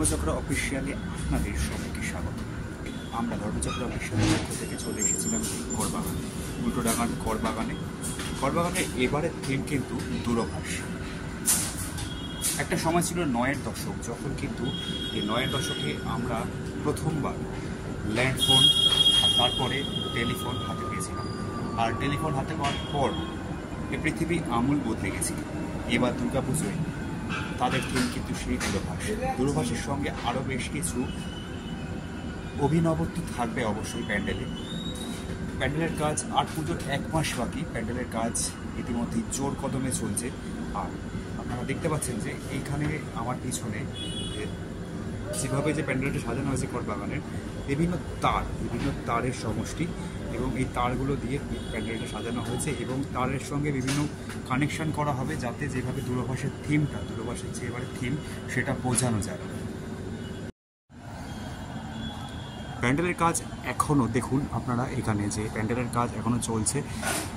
ধর্মচক্র officially আপনাদের সবাইকে স্বাগত। আমরা ধর্মচক্র অফিসিয়ালের পক্ষ থেকে চলে এসেছিলাম করবাগানে, উল্টোডাঙ্গার করবাগানে এবারের থিম কিন্তু দূরভাষ। একটা সময় ছিল 9-এর দশক, যখন কিন্তু এই 9-এর দশকে আমরা প্রথমবার ল্যান্ডফোন আর তারপরে টেলিফোন হাতে পেয়েছিলাম। আর টেলিফোন হাতে পাওয়ার পর এ পৃথিবী আমূল বদলে গেছিল। এবার দুর্গাপুজোয় তাদের থিম কিন্তু সেই দূরভাষের সঙ্গে আরও বেশ কিছু অভিনবত্ব থাকবে অবশ্যই প্যান্ডেলের কাজ। আর পুজোর 1 মাস বাকি, প্যান্ডেলের কাজ ইতিমধ্যেই জোর কদমে চলছে। আর আপনারা দেখতে পাচ্ছেন যে এইখানে আমার পিছনে যেভাবে যে প্যান্ডেলটা সাজানো হয়েছে করবাগানের, বিভিন্ন তারের সমষ্টি, এবং এই তারগুলো দিয়ে প্যান্ডেলটা সাজানো হয়েছে এবং তারের সঙ্গে বিভিন্ন কানেকশন করা হবে, যাতে যেভাবে দূরভাষের যে এবারে থিম সেটা বোঝানো যায়। প্যান্ডেলের কাজ এখনও দেখুন আপনারা, এখানে যে প্যান্ডেলের কাজ এখনও চলছে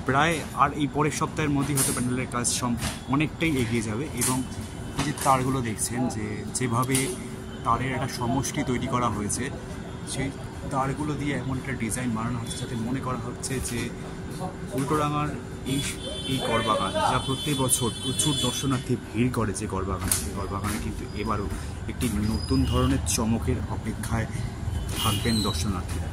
প্রায়, আর এই পরের সপ্তাহের মধ্যেই হয়তো প্যান্ডেলের কাজ অনেকটাই এগিয়ে যাবে। এবং এই যে তারগুলো দেখছেন, যেভাবে তারের একটা সমষ্টি তৈরি করা হয়েছে, সেই তারগুলো দিয়ে এমন একটা ডিজাইন বানানো হচ্ছে যাতে মনে করা হচ্ছে যে উল্টোডাঙ্গার এই করবাগান, যা প্রত্যেক বছর প্রচুর দর্শনার্থী ভিড় করে যে করবাগান, সেই করবাগানে কিন্তু এবারও একটি নতুন ধরনের চমকের অপেক্ষায় থাকবেন দর্শনার্থীরা।